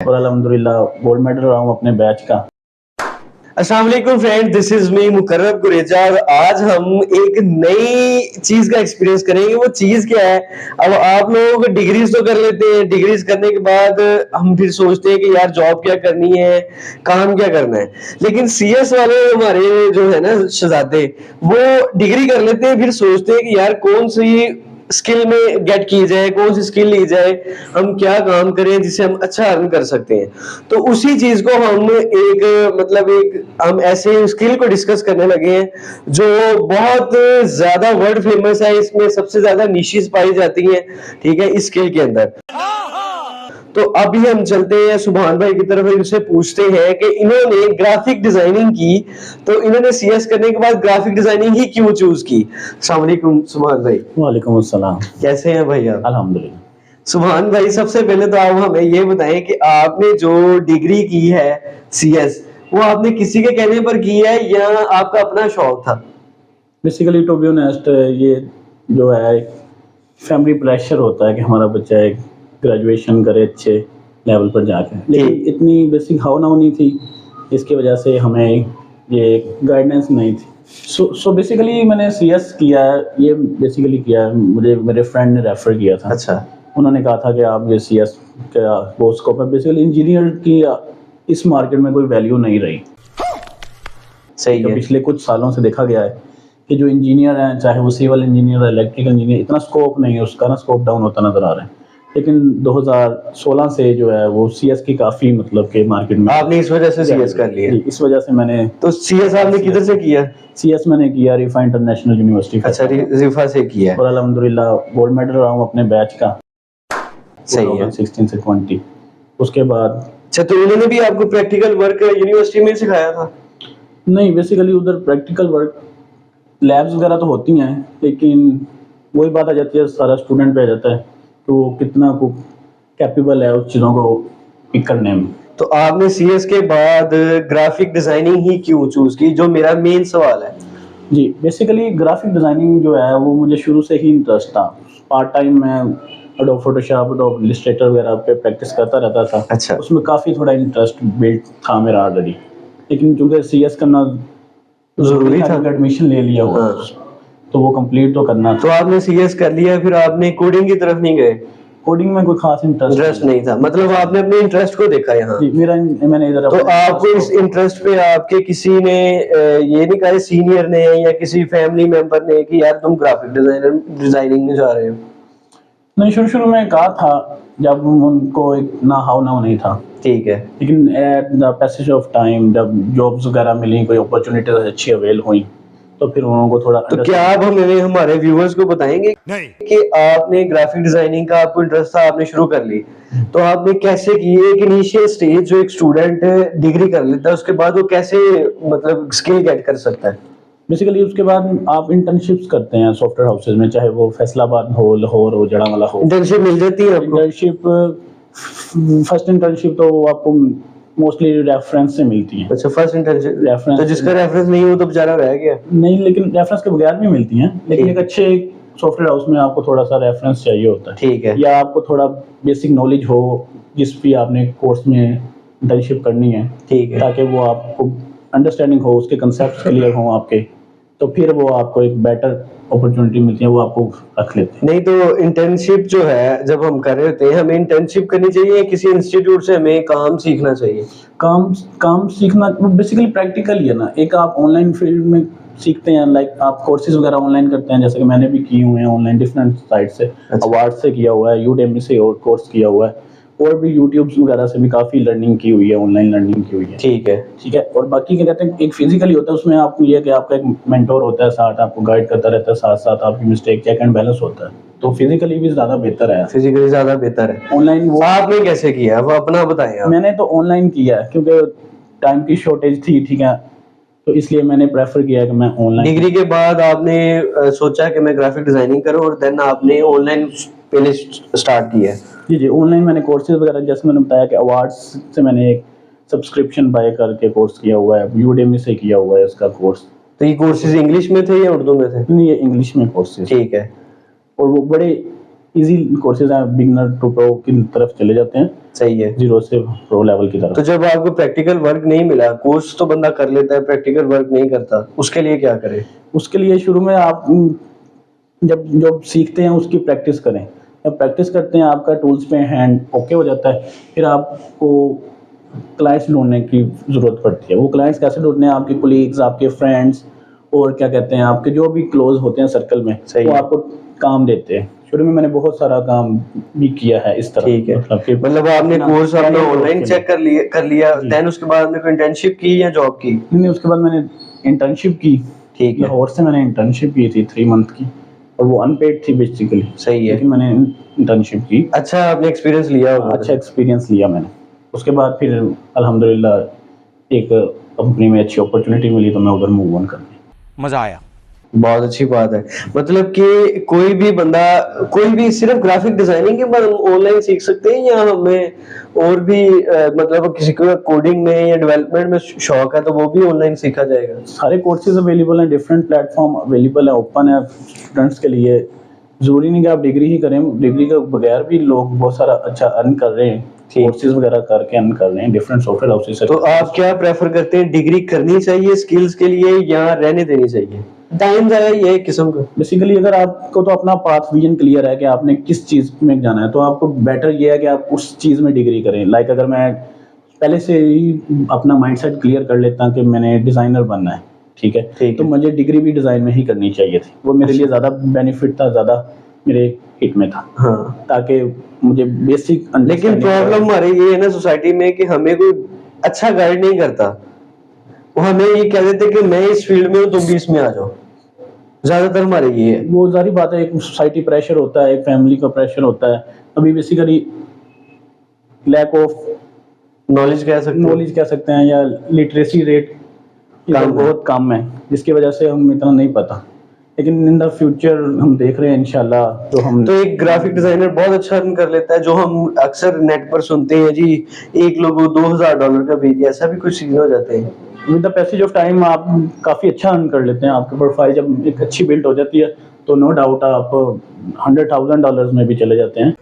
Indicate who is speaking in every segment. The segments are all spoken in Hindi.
Speaker 1: और अल्हम्दुलिल्लाह गोल्ड मेडल रहा हूँ अपने बैच का।
Speaker 2: अस्सलाम वालेकुम फ्रेंड, दिस इज मी मुकर्रम कुरेजा और आज हम एक नई चीज का एक्सपीरियंस करेंगे। वो चीज क्या है? अब आप लोग डिग्रीज तो कर लेते हैं, डिग्रीज करने के बाद हम फिर सोचते हैं कि यार जॉब क्या करनी है, काम क्या करना है। लेकिन सीएस वाले हमारे जो है ना शहजादे, वो डिग्री कर लेते हैं, फिर सोचते हैं कि यार कौन सी स्किल में गेट की जाए, कौन सी स्किल ली जाए, हम क्या काम करें जिससे हम अच्छा अर्न कर सकते हैं। तो उसी चीज को हम हम ऐसे स्किल को डिस्कस करने लगे हैं जो बहुत ज्यादा वर्ल्ड फेमस है। इसमें सबसे ज्यादा निशेस पाई जाती हैं, ठीक है, इस स्किल के अंदर। तो अभी हम चलते हैं सुभान भाई की तरफ, इनसे पूछते हैं कि इन्होंने ग्राफिक डिजाइनिंग की, तो इन्होंने सीएस करने के बाद ग्राफिक डिजाइनिंग ही क्यों चूज की। अस्सलाम वालेकुम सुभान भाई।
Speaker 1: वालेकुम अस्सलाम।
Speaker 2: कैसे हैं भाई आप?
Speaker 1: अल्हम्दुलिल्लाह।
Speaker 2: सुभान भाई, सबसे पहले तो आप हमें ये बताएं कि आपने जो डिग्री की है सीएस, वो आपने किसी के कहने पर की है या आपका अपना शौक था?
Speaker 1: बेसिकली टू बी ऑनेस्ट, ये जो है फैमिली प्रेशर होता है कि हमारा बच्चा एक ग्रेजुएशन करे अच्छे लेवल पर जाके, लेकिन इतनी बेसिक हाव नाव नहीं थी, इसकी वजह से हमें ये गाइडेंस नहीं थी। सो बेसिकली मैंने सीएस किया है, ये बेसिकली किया है, मुझे मेरे फ्रेंड ने रेफर किया था।
Speaker 2: अच्छा।
Speaker 1: उन्होंने कहा था कि आप ये सीएस का वो स्कोप है। बेसिकली इंजीनियर की इस मार्केट में कोई वैल्यू नहीं रही।
Speaker 2: सही है।
Speaker 1: पिछले कुछ सालों से देखा गया है कि जो इंजीनियर हैं, चाहे वो सिविल इंजीनियर है, इलेक्ट्रिकल इंजीनियर, इतना स्कोप नहीं है उसका, ना स्कोप डाउन होता नजर आ रहा है। लेकिन 2016 से जो है वो सीएस की काफी मतलब के मार्केट में,
Speaker 2: आपने इस वजह से सीएस कर लिया?
Speaker 1: इस वजह से मैंने।
Speaker 2: तो सीएस आपने किधर से किया?
Speaker 1: सीएस मैंने किया रिफा इंटरनेशनल यूनिवर्सिटी।
Speaker 2: अच्छा, रिफा से किया है।
Speaker 1: और अल्हम्दुलिल्लाह गोल्ड मेडल रहा हूँ अपने बैच का।
Speaker 2: सही है।
Speaker 1: 16 से 20 उसके बाद।
Speaker 2: अच्छा, तो उन्होंने भी आपको प्रैक्टिकल वर्क यूनिवर्सिटी में सिखाया था?
Speaker 1: नहीं, बेसिकली उधर प्रैक्टिकल वर्क लैब्स वगैरह तो होती हैं, लेकिन वही बात आ जाती है, सारा स्टूडेंट पे आ जाता है तो कितना को कैपेबल है उस चीज़ों को पिक करने में।
Speaker 2: तो आपने सीएस के बाद ग्राफिक डिजाइनिंग ही क्यों चूज की, जो मेरा मेन सवाल है?
Speaker 1: जी, बेसिकली ग्राफिक डिज़ाइनिंग जो है वो मुझे शुरू से ही इंटरेस्ट था। पार्ट टाइम मैं एडोब फोटोशॉप, एडोब इलस्ट्रेटर वगैरह पे प्रैक्टिस करता रहता था।
Speaker 2: अच्छा।
Speaker 1: उसमें काफ़ी थोड़ा इंटरेस्ट बिल्ड था मेरा ऑलरेडी, लेकिन क्योंकि सीएस करना
Speaker 2: जरूरी था,
Speaker 1: एडमिशन ले लिया हुआ।
Speaker 2: हाँ।
Speaker 1: तो वो कंप्लीट तो करना था।
Speaker 2: तो आपने सीएस कर लिया, फिर आपने कोडिंग की तरफ नहीं गए?
Speaker 1: कोडिंग में कोई खास इंटरेस्ट
Speaker 2: नहीं था, मतलब आपने अपने इंटरेस्ट को देखा यहाँ।
Speaker 1: जी, मैंने इधर।
Speaker 2: तो आपको इस इंटरेस्ट पे आपके किसी ने ये नहीं कहा, सीनियर ने या किसी फैमिली मेंबर ने, कि यार तुम ग्राफिक डिजाइनिंग में जा रहे हो?
Speaker 1: नहीं, शुरू में कहा था जब उनको एक ना हाउ नाउ नहीं था।
Speaker 2: ठीक है।
Speaker 1: लेकिन at the passage of time जब जॉब्स वगैरह मिली, कोई अपॉर्चुनिटीज अच्छी अवेल हुई, तो फिर उन्होंने को थोड़ा।
Speaker 2: तो क्या आप हमें हमारे व्यूअर्स को बताएंगे नहीं कि आपने ग्राफिक डिजाइनिंग का आपको इंटरेस्ट था, आपने शुरू कर ली, तो आपने कैसे की? एक इनिशियल स्टेज जो एक स्टूडेंट डिग्री कर लेता है, उसके बाद वो कैसे मतलब स्किल गेट कर सकता है?
Speaker 1: बेसिकली उसके बाद आप इंटर्नशिप्स करते हैं सॉफ्टवेयर हाउसेज में, चाहे वो फैसलाबाद हो, लाहौर हो, जड़ावाला हो।
Speaker 2: इंटर्नशिप मिल जाती है आपको?
Speaker 1: इंटर्नशिप, फर्स्ट इंटर्नशिप तो आपको मोस्टली रेफरेंस से मिलती है।
Speaker 2: अच्छा, फर्स्ट इंटर्नशिप
Speaker 1: रेफरेंस।
Speaker 2: तो जिसका रेफरेंस नहीं हो तो बेचारा रह गया।
Speaker 1: नहीं, लेकिन रेफरेंस के बगैर भी मिलती हैं, लेकिन एक अच्छे सॉफ्टवेयर हाउस में आपको थोड़ा सा रेफरेंस चाहिए होता है।
Speaker 2: ठीक है।
Speaker 1: या आपको थोड़ा बेसिक नॉलेज हो जिस भी आपने कोर्स में इंटर्नशिप करनी है।
Speaker 2: ठीक है।
Speaker 1: ताकि वो आपको अंडरस्टैंडिंग हो, उसके कंसेप्ट क्लियर हो आपके, तो फिर वो आपको एक बेटर अपॉर्चुनिटी मिलती है, वो आपको रख लेते हैं।
Speaker 2: नहीं, तो इंटर्नशिप जो है जब हम कर रहे होते हैं, हमें इंटर्नशिप करनी चाहिए, किसी इंस्टीट्यूट से हमें काम सीखना चाहिए?
Speaker 1: काम सीखना बेसिकली प्रैक्टिकल ही है ना। एक आप ऑनलाइन फील्ड में सीखते हैं, लाइक आप कोर्सेज वगैरह ऑनलाइन करते हैं, जैसे कि मैंने भी किए हुए हैं ऑनलाइन डिफरेंट साइट से। अवार्ड से किया हुआ है, यूडेमी से और कोर्स किया हुआ है, और भी यूट्यूब वगैरह से भी काफ़ी लर्निंग की हुई है, ऑनलाइन लर्निंग की हुई है।
Speaker 2: ठीक है।
Speaker 1: और बाकी क्या कहते हैं, एक फिजिकली होता है, उसमें आपको ये कि आपका एक मेंटोर होता है साथ, आपको गाइड करता रहता है, साथ साथ आपकी मिस्टेक चेक एंड बैलेंस होता है, तो फिजिकली भी ज़्यादा बेहतर है।
Speaker 2: फिजिकली ज़्यादा बेहतर है।
Speaker 1: ऑनलाइन वो
Speaker 2: आपने कैसे किया, वो अपना बताएं आप।
Speaker 1: मैंने तो ऑनलाइन किया है क्योंकि टाइम की शॉर्टेज थी, ठीक है, तो इसलिए मैंने प्रेफर किया कि मैं ऑनलाइन।
Speaker 2: डिग्री के बाद आपने सोचा कि मैं ग्राफिक डिजाइनिंग करूं, और देन आपने ऑनलाइन पहले स्टार्ट किया?
Speaker 1: जी, ऑनलाइन मैंने कोर्सेज वगैरह, जैसे मैंने बताया कि अवार्ड्स से मैंने एक सब्सक्रिप्शन बाय करके कोर्स किया हुआ है, यूडेमी से किया हुआ है इसका कोर्स।
Speaker 2: तो ये कोर्सेज इंग्लिश में थे या उर्दू में थे?
Speaker 1: नहीं, ये इंग्लिश में कोर्सेज।
Speaker 2: ठीक है।
Speaker 1: और वो बड़े इजी कोर्सेज हैं, बिगिनर टू प्रो की तरफ चले जाते हैं,
Speaker 2: सही है।
Speaker 1: 0 से प्रो लेवल की
Speaker 2: तो
Speaker 1: तरफ।
Speaker 2: जब आपको प्रैक्टिकल वर्क नहीं मिला, कोर्स तो बंदा कर लेता है, प्रैक्टिकल वर्क नहीं करता, उसके लिए क्या करे?
Speaker 1: उसके लिए शुरू में आप जब जो सीखते हैं उसकी प्रैक्टिस करें। जब प्रैक्टिस करते हैं आपका टूल्स पे हैंड ओके हो जाता है, फिर आपको क्लाइंट्स ढूंढने की ज़रूरत पड़ती है। वो क्लाइंट्स कैसे ढूंढने हैं? आपके कोलीग्स, आपके फ्रेंड्स और क्या कहते हैं, आपके जो भी क्लोज होते हैं सर्कल में,
Speaker 2: सही
Speaker 1: वो
Speaker 2: है।
Speaker 1: आपको काम देते हैं। शुरू में मैंने बहुत सारा काम भी किया है इस तरह।
Speaker 2: ठीक है,
Speaker 1: कि
Speaker 2: मतलब आपने
Speaker 1: अपना
Speaker 2: कोर्स अपना
Speaker 1: career growth
Speaker 2: ऑनलाइन
Speaker 1: के
Speaker 2: चेक कर लिया,
Speaker 1: जी।
Speaker 2: देन उसके बाद आपने कोई इंटर्नशिप की या जॉब की?
Speaker 1: नहीं, उसके बाद मैंने इंटर्नशिप की।
Speaker 2: ठीक है,
Speaker 1: लाहौर से मैंने इंटर्नशिप की थी 3 मंथ की, और वो अनपेड थी बेसिकली।
Speaker 2: सही है।
Speaker 1: लेकिन मैंने इंटर्नशिप की,
Speaker 2: अच्छा आपने एक्सपीरियंस लिया होगा।
Speaker 1: अच्छा एक्सपीरियंस लिया मैंने। उसके बाद फिर अल्हम्दुलिल्लाह एक कंपनी में अच्छी अपॉर्चुनिटी मिली, तो मैं उधर मूव ऑन कर गया।
Speaker 3: मजा आया।
Speaker 2: बहुत अच्छी बात है। मतलब कि कोई भी बंदा, कोई भी सिर्फ ग्राफिक डिजाइनिंग के बाद ऑनलाइन सीख सकते हैं, या हमें और भी मतलब किसी को कोडिंग में या डेवलपमेंट में शौक है तो वो भी ऑनलाइन सीखा जाएगा?
Speaker 1: सारे कोर्सेज अवेलेबल हैं, डिफरेंट प्लेटफॉर्म अवेलेबल है, ओपन है स्टूडेंट्स के लिए। ज़रूरी नहीं कि आप डिग्री ही करें, डिग्री के बगैर भी लोग बहुत सारा अच्छा अर्न कर रहे हैं,
Speaker 2: ठीक।
Speaker 1: कोर्सेज वगैरह करके अर्न कर रहे हैं डिफरेंट सॉफ्टवेयर हाउसेज से।
Speaker 2: तो आप क्या प्रेफर करते हैं, डिग्री करनी चाहिए स्किल्स के लिए या रहने देनी चाहिए? टाइम जाएगा ये एक किस्म का।
Speaker 1: बेसिकली अगर आपको तो अपना पाथ विजन क्लियर है कि आपने किस चीज़ में जाना है, तो आपको बेटर ये है कि आप उस चीज़ में डिग्री करें। लाइक अगर मैं पहले से ही अपना माइंडसेट क्लियर कर लेता कि मैंने डिज़ाइनर बनना है, ठीक है, तो मुझे डिग्री भी डिज़ाइन में ही करनी चाहिए थी। वो मेरे लिए ज़्यादा बेनिफिट था, ज़्यादा मेरे हिट में था।
Speaker 2: हाँ,
Speaker 1: ताकि मुझे बेसिक।
Speaker 2: लेकिन प्रॉब्लम हमारी ये है ना सोसाइटी में कि हमें कोई अच्छा गाइड नहीं करता। वो हमें ये कह देते कि मैं इस फील्ड में हूँ, तुम भी इसमें आ जाओ। ज्यादातर हमारे ये है।
Speaker 1: वो जारी बात है, एक सोसाइटी प्रेशर होता है, एक फैमिली का प्रेशर होता है। अभी बेसिकली लैक ऑफ
Speaker 2: नॉलेज
Speaker 1: कह सकते हैं, या लिटरेसी रेट बहुत कम है, जिसकी वजह से हम इतना नहीं पता। लेकिन इन द फ्यूचर हम देख रहे हैं इंशाल्लाह। तो हम
Speaker 2: तो एक ग्राफिक डिजाइनर बहुत अच्छा अर्न कर लेता है, जो हम अक्सर नेट पर सुनते हैं जी, एक लोगों को $2000 का भेजिए, ऐसा भी कुछ सीन हो जाते हैं।
Speaker 1: With the passage of time आप काफ़ी अच्छा अर्न कर लेते हैं। आपकी प्रोफाइल जब एक अच्छी बिल्ड हो जाती है, तो नो डाउट आप $100,000 में भी चले जाते हैं।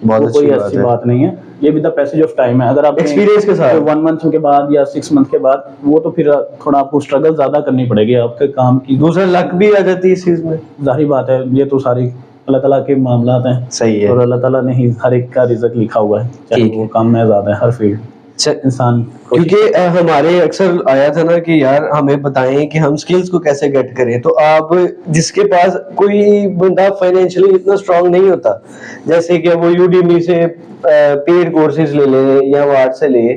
Speaker 2: बहुत
Speaker 1: वो
Speaker 2: अच्छी
Speaker 1: कोई
Speaker 2: बात
Speaker 1: ऐसी
Speaker 2: है।
Speaker 1: बात नहीं है, ये with the passage of time है। अगर आप
Speaker 2: Experience के साथ।
Speaker 1: 1 मंथ के बाद या 6 मंथ के बाद, वो तो फिर थोड़ा आपको स्ट्रगल ज़्यादा करनी पड़ेगी आपके काम की।
Speaker 2: दूसरा लक भी आ जाती है इस चीज में।
Speaker 1: जाहिर बात है, ये तो सारी अल्लाह ताला के मामलात हैं।
Speaker 2: सही है।
Speaker 1: और अल्लाह ताला ने ही हर एक का रिज़्क लिखा हुआ है, चाहे
Speaker 2: ठीक
Speaker 1: वो
Speaker 2: है।
Speaker 1: कम है ज़्यादा है, हर फील्ड इंसान
Speaker 2: क्योंकि हमारे अक्सर आया था ना कि यार हमें बताएं कि हम स्किल्स को कैसे गेट करें। तो आप जिसके पास कोई बंदा फाइनेंशियली इतना स्ट्रांग नहीं होता, जैसे कि वो यूडीमी से पेड कोर्सेज ले ले या वाट से ले,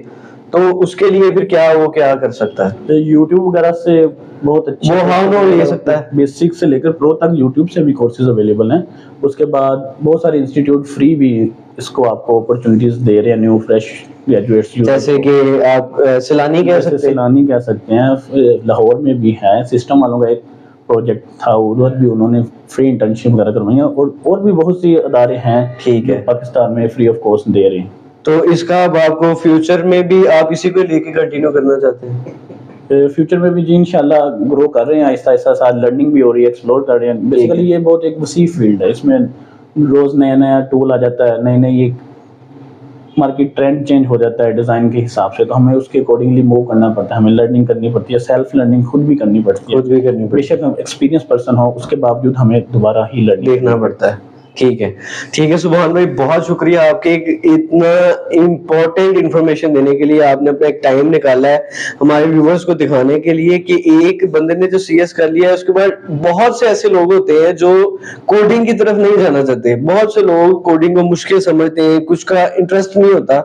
Speaker 2: तो उसके लिए फिर वो क्या कर सकता है?
Speaker 1: यूट्यूब वगैरह से बहुत अच्छे
Speaker 2: वो हाँ नो ले सकता है।
Speaker 1: बेसिक से लेकर प्रो तक यूट्यूब से भी कोर्सेज अवेलेबल हैं। उसके बाद बहुत सारे इंस्टीट्यूट फ्री भी इसको आपको अपॉर्चुनिटीज दे रहे हैं, न्यू फ्रेश ग्रेजुएट्स।
Speaker 2: जैसे कि आप सैलानी कह सकते हैं।
Speaker 1: सैलानी कह सकते हैं, लाहौर में भी है, सिस्टम वालों का एक प्रोजेक्ट था, उधर भी उन्होंने फ्री इंटर्नशिप वगैरह करवाई है। और भी बहुत सी अदारे हैं,
Speaker 2: ठीक है,
Speaker 1: पाकिस्तान में फ्री ऑफ कॉस्ट दे रहे हैं।
Speaker 2: तो इसका अब आपको फ्यूचर में भी आप इसी को लेके कंटिन्यू करना चाहते हैं?
Speaker 1: फ्यूचर में भी जी इंशाल्लाह ग्रो कर रहे हैं, आहिस्ता आहिस्ता साथ लर्निंग भी हो रही है, एक्सप्लोर कर रहे हैं। बेसिकली ये बहुत एक वसी फील्ड है, इसमें रोज नया नया टूल आ जाता है, नई नई एक मार्केट ट्रेंड चेंज हो जाता है डिज़ाइन के हिसाब से। तो हमें उसके अकॉर्डिंगली मूव करना पड़ता है, हमें लर्निंग करनी पड़ती है, सेल्फ लर्निंग खुद भी करनी पड़ती है।
Speaker 2: खुद भी करनी पड़ती
Speaker 1: बेशक हम एक्सपीरियंस पर्सन हो, उसके बावजूद हमें दोबारा ही लर्निंग
Speaker 2: देखना पड़ता है। ठीक है सुभान भाई, बहुत शुक्रिया आपके इतना इम्पोर्टेंट इंफॉर्मेशन देने के लिए। आपने अपना एक टाइम निकाला है हमारे व्यूवर्स को दिखाने के लिए कि एक बंदे ने जो सीएस कर लिया है, उसके बाद बहुत से ऐसे लोग होते हैं जो कोडिंग की तरफ नहीं जाना चाहते। बहुत से लोग कोडिंग को मुश्किल समझते हैं, कुछ का इंटरेस्ट नहीं होता।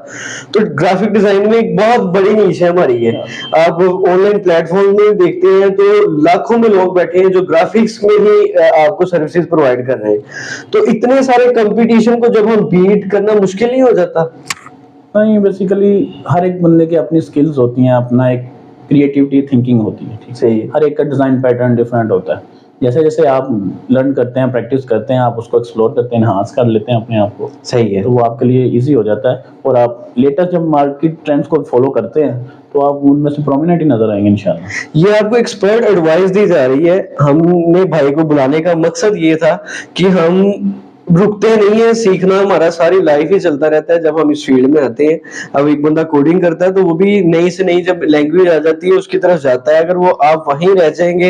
Speaker 2: तो ग्राफिक डिजाइन में एक बहुत बड़ी नीश है हमारी ये। आप ऑनलाइन प्लेटफॉर्म में देखते हैं तो लाखों में लोग बैठे हैं जो ग्राफिक्स में ही आपको सर्विसेज प्रोवाइड कर रहे हैं। तो इतने सारे कंपटीशन को जब हम बीट करना मुश्किल नहीं हो जाता?
Speaker 1: नहीं, बेसिकली हर एक बंदे की अपनी स्किल्स होती हैं, अपना एक क्रिएटिविटी थिंकिंग होती है, ठीक
Speaker 2: सही है।
Speaker 1: हर एक का डिज़ाइन पैटर्न डिफरेंट होता है। जैसे जैसे आप लर्न करते हैं, प्रैक्टिस करते हैं, आप उसको एक्सप्लोर करते हैं, एनहांस कर लेते हैं अपने आप को,
Speaker 2: सही है।
Speaker 1: तो वो आपके लिए इजी हो जाता है। और आप लेटेस्ट जब मार्केट ट्रेंड्स को फॉलो करते हैं, तो आप उनमें से प्रोमिनेंट ही नजर आएंगे इंशाल्लाह।
Speaker 2: ये आपको एक्सपर्ट एडवाइस दी जा रही है। हमने भाई को बुलाने का मकसद ये था कि हम रुकते नहीं है, सीखना हमारा सारी लाइफ ही चलता रहता है जब हम इस फील्ड में आते हैं। अब एक बंदा कोडिंग करता है तो वो भी नई से नई जब लैंग्वेज आ जाती है उसकी तरफ जाता है, अगर वो आप वहीं रह जाएंगे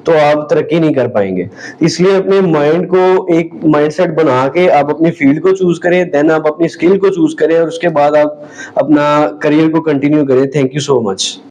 Speaker 2: तो आप तरक्की नहीं कर पाएंगे। इसलिए अपने माइंड को एक माइंडसेट बना के आप अपनी फील्ड को चूज करें, देन आप अपनी स्किल को चूज करें और उसके बाद आप अपना करियर को कंटिन्यू करें। Thank you so much.